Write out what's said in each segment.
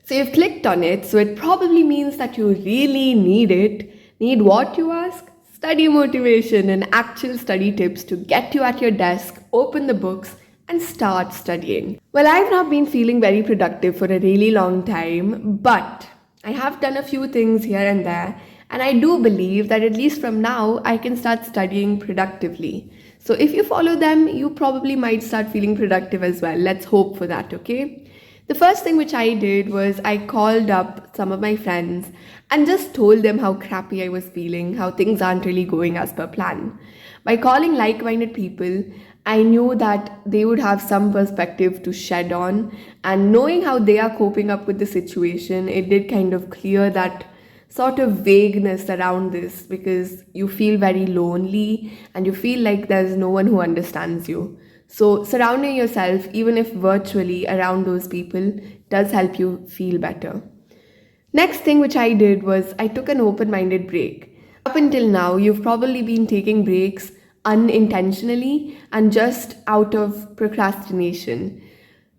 So you've clicked on it, so it probably means that you really need it. Need what, you ask? Study motivation and actual study tips to get you at your desk, open the books, and start studying. Well, I've not been feeling very productive for a really long time, but I have done a few things here and there, and I do believe that at least from now I can start studying productively. So if you follow them, you probably might start feeling productive as well. Let's hope for that, okay? The first thing which I did was I called up some of my friends and just told them how crappy I was feeling, how things aren't really going as per plan. By calling like minded people, I knew that they would have some perspective to shed on, and knowing how they are coping up with the situation, it did kind of clear that sort of vagueness around this, because you feel very lonely and you feel like there's no one who understands you. So, surrounding yourself, even if virtually, around those people does help you feel better. Next thing which I did was I took an open minded break. Up until now, you've probably been taking breaks unintentionally and just out of procrastination.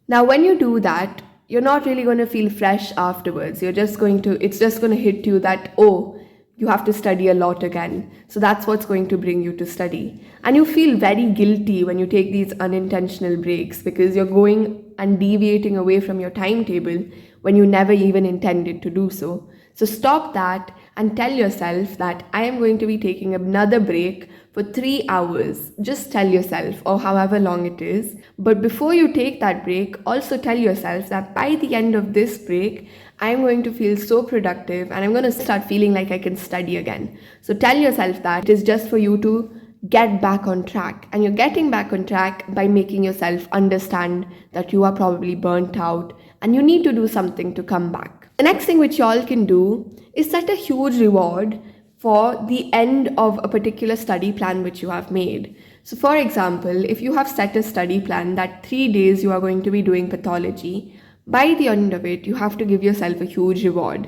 Now, when you do that, you're not really going to feel fresh afterwards. It's just going to hit you that, oh, you have to study a lot again. So that's what's going to bring you to study. And you feel very guilty when you take these unintentional breaks, because you're going and deviating away from your timetable when you never even intended to do so. So stop that and tell yourself that I am going to be taking another break for 3 hours. Just tell yourself, or however long it is. But before you take that break, also tell yourself that by the end of this break, I'm going to feel so productive and I'm going to start feeling like I can study again. So tell yourself that it is just for you to get back on track. And you're getting back on track by making yourself understand that you are probably burnt out and you need to do something to come back. The next thing which y'all can do is set a huge reward for the end of a particular study plan which you have made. So for example, if you have set a study plan that 3 days you are going to be doing pathology, by the end of it, you have to give yourself a huge reward.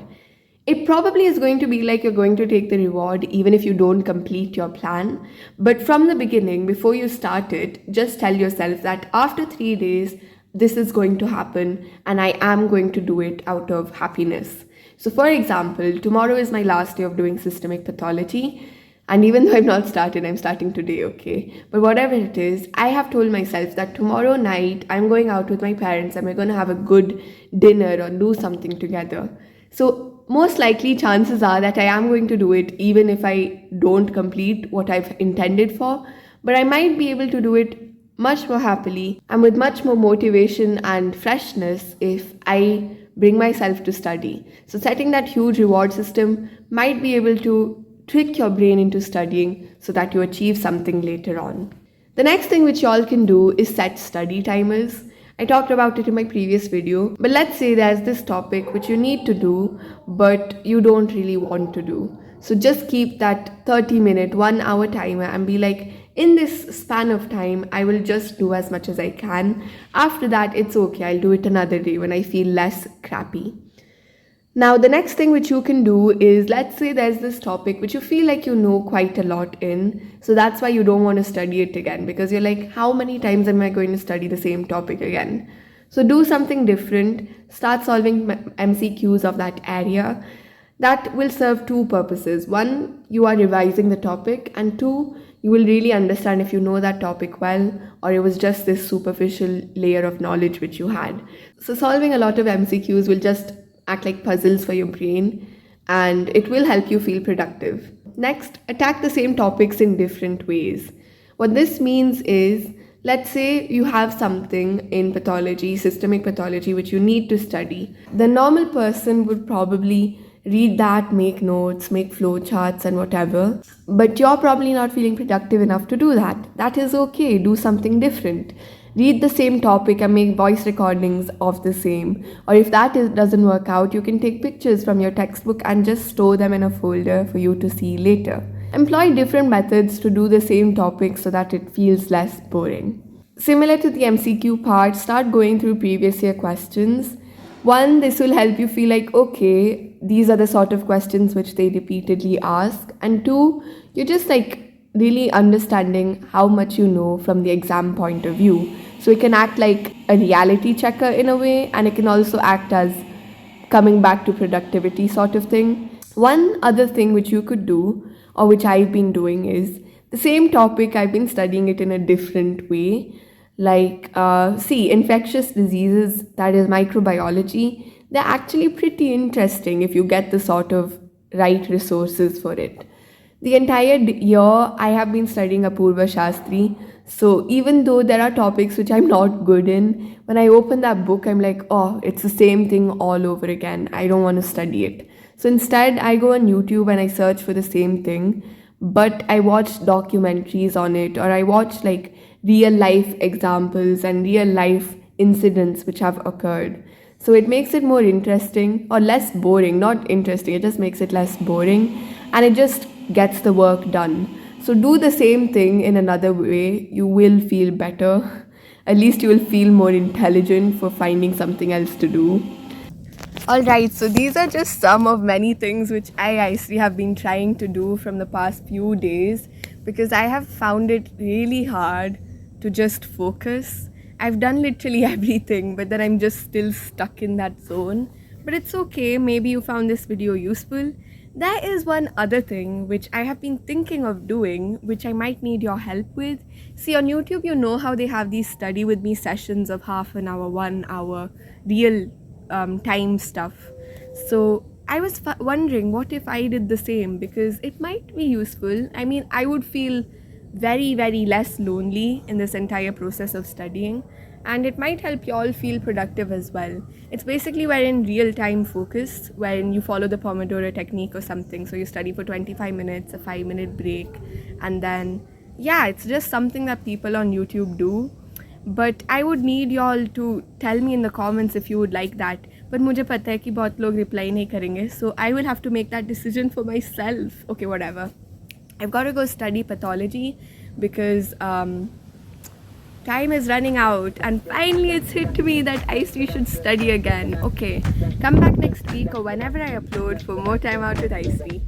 It probably is going to be like you're going to take the reward even if you don't complete your plan. But from the beginning, before you start it, just tell yourself that after 3 days, this is going to happen and I am going to do it out of happiness. So for example, tomorrow is my last day of doing systemic pathology. And even though I've not started, I'm starting today, okay? But whatever it is, I have told myself that tomorrow night, I'm going out with my parents and we're going to have a good dinner or do something together. So most likely chances are that I am going to do it even if I don't complete what I've intended for. But I might be able to do it much more happily and with much more motivation and freshness if I bring myself to study. So setting that huge reward system might be able to trick your brain into studying so that you achieve something later on. The next thing which y'all can do is set study timers. I talked about it in my previous video, but let's say there's this topic which you need to do, but you don't really want to do. So just keep that 30-minute, 1-hour timer and be like, in this span of time, I will just do as much as I can. After that, it's okay. I'll do it another day when I feel less crappy. Now, the next thing which you can do is, let's say there's this topic which you feel like you know quite a lot in. So that's why you don't want to study it again, because you're like, how many times am I going to study the same topic again? So do something different. Start solving MCQs of that area. That will serve two purposes. One, you are revising the topic, and two, you will really understand if you know that topic well or it was just this superficial layer of knowledge which you had. So solving a lot of MCQs will just act like puzzles for your brain and it will help you feel productive. Next, attack the same topics in different ways. What this means is, let's say you have something in pathology, systemic pathology, which you need to study. The normal person would probably read that, make notes, make flowcharts and whatever. But you're probably not feeling productive enough to do that. That is okay. Do something different. Read the same topic and make voice recordings of the same. Or if doesn't work out, you can take pictures from your textbook and just store them in a folder for you to see later. Employ different methods to do the same topic so that it feels less boring. Similar to the MCQ part, start going through previous year questions. One, this will help you feel like, okay, these are the sort of questions which they repeatedly ask. And two, you're just like really understanding how much you know from the exam point of view. So it can act like a reality checker in a way, and it can also act as coming back to productivity sort of thing. One other thing which you could do, or which I've been doing, is the same topic, I've been studying it in a different way. Like, see, infectious diseases, that is microbiology, they're actually pretty interesting if you get the sort of right resources for it. The entire year, I have been studying Apurva Shastri. So even though there are topics which I'm not good in, when I open that book, I'm like, oh, it's the same thing all over again. I don't want to study it. So instead, I go on YouTube and I search for the same thing, but I watch documentaries on it, or I watch like real life examples and real life incidents which have occurred. So it makes it more interesting or less boring, not interesting, it just makes it less boring, and it just gets the work done. So do the same thing in another way, you will feel better. At least you will feel more intelligent for finding something else to do. Alright, so these are just some of many things which I actually have been trying to do from the past few days, because I have found it really hard to just focus. I've done literally everything, but then I'm just still stuck in that zone. But it's okay, maybe you found this video useful. There is one other thing which I have been thinking of doing, which I might need your help with. See, on YouTube, you know how they have these study with me sessions of half an hour, 1 hour, real time stuff. So I was wondering what if I did the same, because it might be useful. I mean, I would feel very, very less lonely in this entire process of studying, and it might help you all feel productive as well. It's basically we're in real time focus, wherein you follow the Pomodoro technique or something. So you study for 25 minutes, a 5-minute break, and then, yeah, it's just something that people on YouTube do. But I would need y'all to tell me in the comments if you would like that. But मुझे पता है कि बहुत लोग reply नहीं करेंगे, so I will have to make that decision for myself. Okay, whatever. I've got to go study pathology because time is running out, and finally it's hit me that Aisiri should study again. Okay, come back next week or whenever I upload for more time out with Aisiri.